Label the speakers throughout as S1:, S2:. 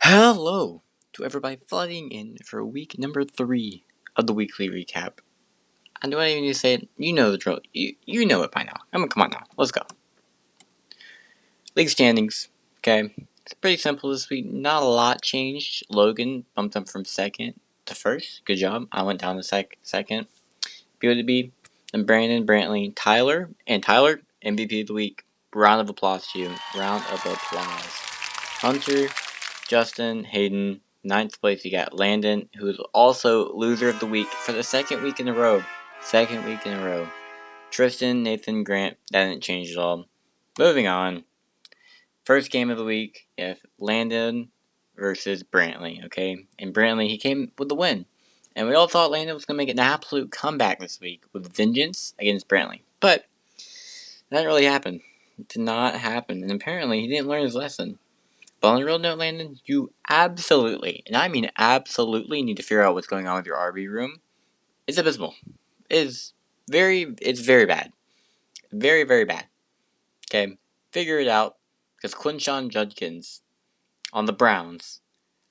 S1: Hello to everybody flooding in for week number 3 of the weekly recap. I don't even need to say it. You know the drill. You know it by now. Come on now. Let's go. League standings. Okay. It's pretty simple this week. Not a lot changed. Logan bumped up from second to first. Good job. I went down to second. BOTB. Then Brandon, Brantley, Tyler. And Tyler, MVP of the week. Round of applause to you. Round of applause. Hunter, Justin, Hayden. Ninth place, you got Landon, who is also loser of the week for the second week in a row. Tristan, Nathan, Grant, that didn't change at all. Moving on. First game of the week, you have Landon versus Brantley, okay? And Brantley, he came with the win. And we all thought Landon was going to make an absolute comeback this week with vengeance against Brantley. But that didn't really happen. It did not happen. And apparently, he didn't learn his lesson. But on a real note, Landon, you absolutely, and I mean absolutely, need to figure out what's going on with your RB room. It's abysmal. It's very bad. Very, very bad. Okay? Figure it out. Because Quinshon Judkins on the Browns,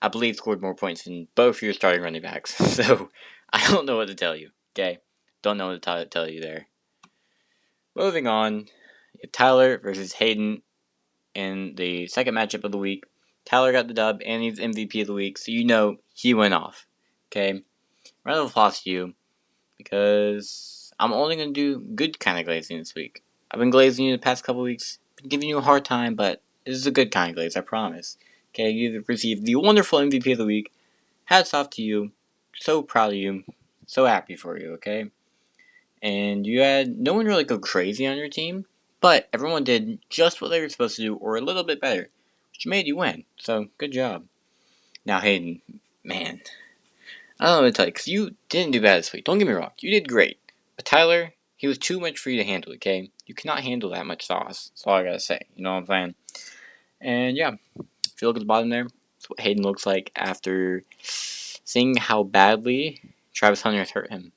S1: I believe, scored more points than both your starting running backs. So, I don't know what to tell you. Okay? Don't know what to tell you there. Moving on, Tyler versus Hayden in the second matchup of the week. Tyler got the dub, and he's MVP of the week, so you know he went off. Okay? Round of applause to you, because I'm only going to do good kind of glazing this week. I've been glazing you the past couple weeks, been giving you a hard time, but this is a good kind of glaze, I promise. Okay, you've received the wonderful MVP of the week. Hats off to you. So proud of you. So happy for you, okay? And you had no one really go crazy on your team, but everyone did just what they were supposed to do, or a little bit better, which made you win. So, good job. Now, Hayden, man, I don't know what to tell you, because you didn't do bad this week. Don't get me wrong, you did great. But Tyler, he was too much for you to handle, okay? You cannot handle that much sauce. That's all I gotta say. You know what I'm saying? And yeah, if you look at the bottom there, that's what Hayden looks like after seeing how badly Travis Hunter has hurt him.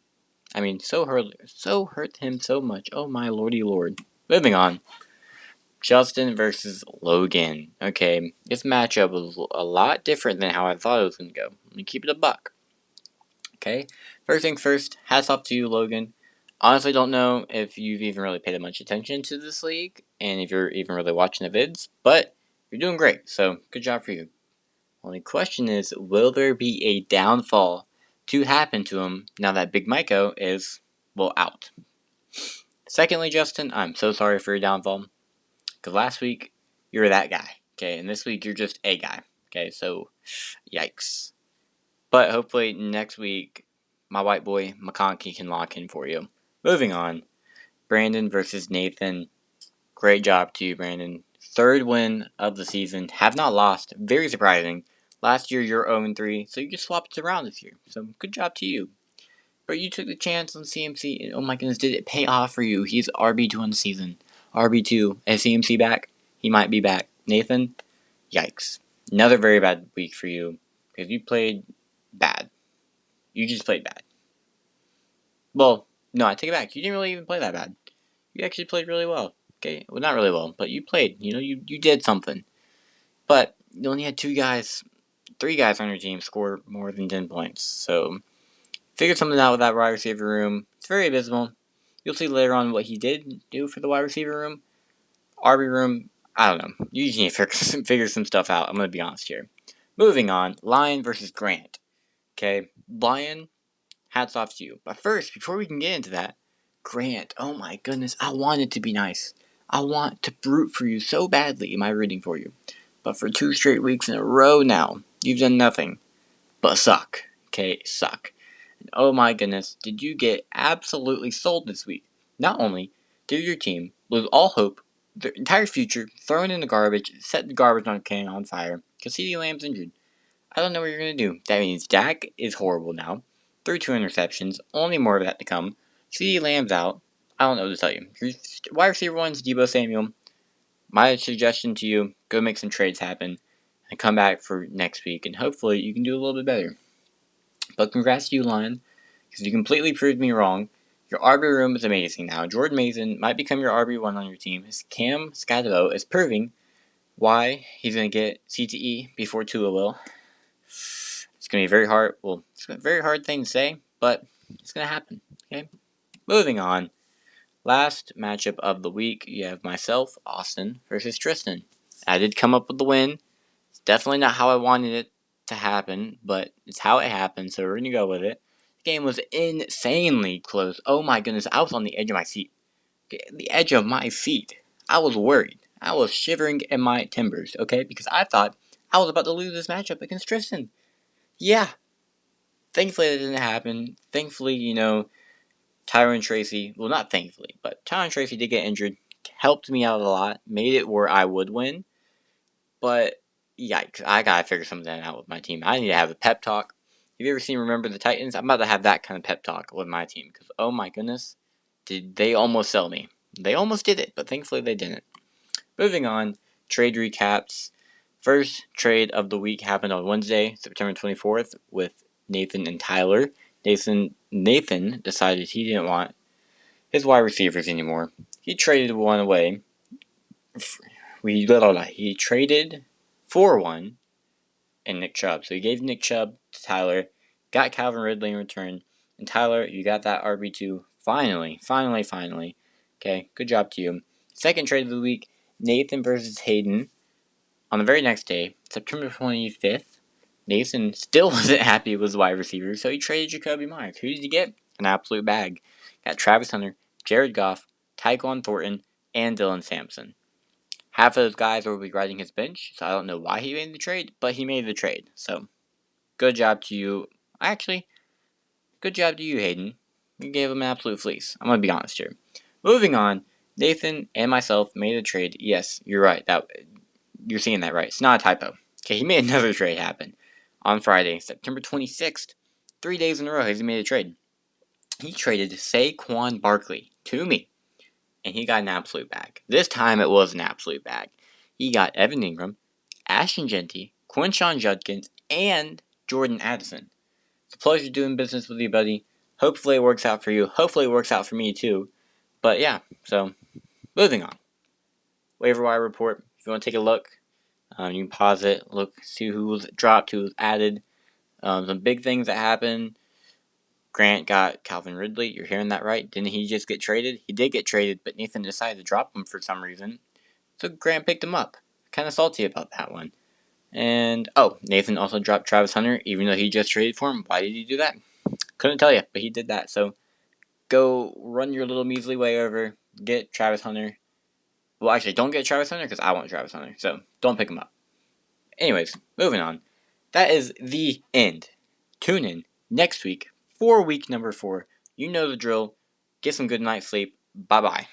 S1: I mean, hurt him so much. Oh my lordy lord. Moving on. Justin versus Logan. Okay, this matchup was a lot different than how I thought it was going to go. Let me keep it a buck. Okay, first things first, hats off to you, Logan. Honestly, don't know if you've even really paid much attention to this league, and if you're even really watching the vids, but you're doing great, so good job for you. Only question is, will there be a downfall to happen to him now that Big Miko is, well, out? Secondly, Justin, I'm so sorry for your downfall. Because last week, you were that guy. Okay, and this week, you're just a guy. Okay, so, yikes. But hopefully, next week, my white boy, McConkey, can lock in for you. Moving on. Brandon versus Nathan. Great job to you, Brandon. Third win of the season. Have not lost. Very surprising. Last year, you're 0-3, so you just swapped it around this year. So, good job to you. But you took the chance on CMC, and oh my goodness, did it pay off for you? He's RB2 on the season. RB2. Is CMC back? He might be back. Nathan? Yikes. Another very bad week for you, because you played bad. You just played bad. Well, no, I take it back. You didn't really even play that bad. You actually played really well. Okay? Well, not really well, but you played. You did something. But you only had 3 guys on your team score more than 10 points. So, figured something out with that wide receiver room. It's very abysmal. You'll see later on what he did do for the wide receiver room. RB room, I don't know. You just need to figure some stuff out. I'm going to be honest here. Moving on, Lion versus Grant. Okay, Lion, hats off to you. But first, before we can get into that, Grant, oh my goodness, I want it to be nice. I want to root for you so badly in my rooting for you. But for 2 straight weeks in a row now, you've done nothing but suck. Okay, suck. Oh my goodness, did you get absolutely sold this week? Not only did your team lose all hope, their entire future thrown in the garbage, set the garbage can on fire, because CeeDee Lamb's injured. I don't know what you're going to do. That means Dak is horrible now. Threw 2 interceptions, only more of that to come. CeeDee Lamb's out. I don't know what to tell you. Your wide receiver one's Deebo Samuel. My suggestion to you, go make some trades happen and come back for next week, and hopefully you can do a little bit better. But congrats to you, Lion, because you completely proved me wrong. Your RB room is amazing now. Jordan Mason might become your RB1 on your team. His Cam Scatabo is proving why he's going to get CTE before Tua will. It's going to be very hard. Well, it's a very hard thing to say, but it's going to happen. Okay, moving on. Last matchup of the week, you have myself, Austin, versus Tristan. I did come up with the win. It's definitely not how I wanted it to happen, but it's how it happened, so we're going to go with it. The game was insanely close. Oh my goodness, I was on the edge of my seat. The edge of my seat. I was worried. I was shivering in my timbers, okay? Because I thought I was about to lose this matchup against Tristan. Yeah. Thankfully, it didn't happen. Thankfully, Tyron Tracy, well, not thankfully, but Tyron Tracy did get injured, helped me out a lot, made it where I would win. But, yikes, I gotta figure something out with my team. I need to have a pep talk. Have you ever seen Remember the Titans? I'm about to have that kind of pep talk with my team, because, oh my goodness, did they almost sell me. They almost did it, but thankfully they didn't. Moving on, trade recaps. First trade of the week happened on Wednesday, September 24th, with Nathan and Tyler. Nathan decided he didn't want his wide receivers anymore. He traded one away. He traded for one and Nick Chubb. So he gave Nick Chubb to Tyler, got Calvin Ridley in return, and Tyler, you got that RB2 finally. Okay, good job to you. Second trade of the week, Nathan versus Hayden. On the very next day, September 25th, Nathan still wasn't happy with his wide receiver, so he traded Jacoby Myers. Who did he get? An absolute bag. Got Travis Hunter, Jared Goff, Tyquan Thornton, and Dylan Sampson. Half of those guys will be riding his bench, so I don't know why he made the trade, but he made the trade. So, good job to you. Actually, good job to you, Hayden. You gave him an absolute fleece. I'm going to be honest here. Moving on, Nathan and myself made a trade. Yes, you're right. You're seeing that right. It's not a typo. Okay, he made another trade happen on Friday, September 26th. 3 days in a row, he's made a trade. He traded Saquon Barkley to me, and he got an absolute bag. This time it was an absolute bag. He got Evan Ingram, Ashton Jeanty, Quinshon Judkins, and Jordan Addison. It's a pleasure doing business with you, buddy. Hopefully it works out for you. Hopefully it works out for me, too. But yeah, so moving on. Waiver wire report. If you want to take a look, you can pause it, look, see who was dropped, who was added. Some big things that happened. Grant got Calvin Ridley. You're hearing that right. Didn't he just get traded? He did get traded, but Nathan decided to drop him for some reason. So Grant picked him up. Kind of salty about that one. And, Nathan also dropped Travis Hunter, even though he just traded for him. Why did he do that? Couldn't tell you, but he did that. So go run your little measly way over. Get Travis Hunter. Well, actually, don't get Travis Hunter because I want Travis Hunter. So don't pick him up. Anyways, moving on. That is the end. Tune in next week for week number 4. You know the drill. Get some good night's sleep. Bye-bye.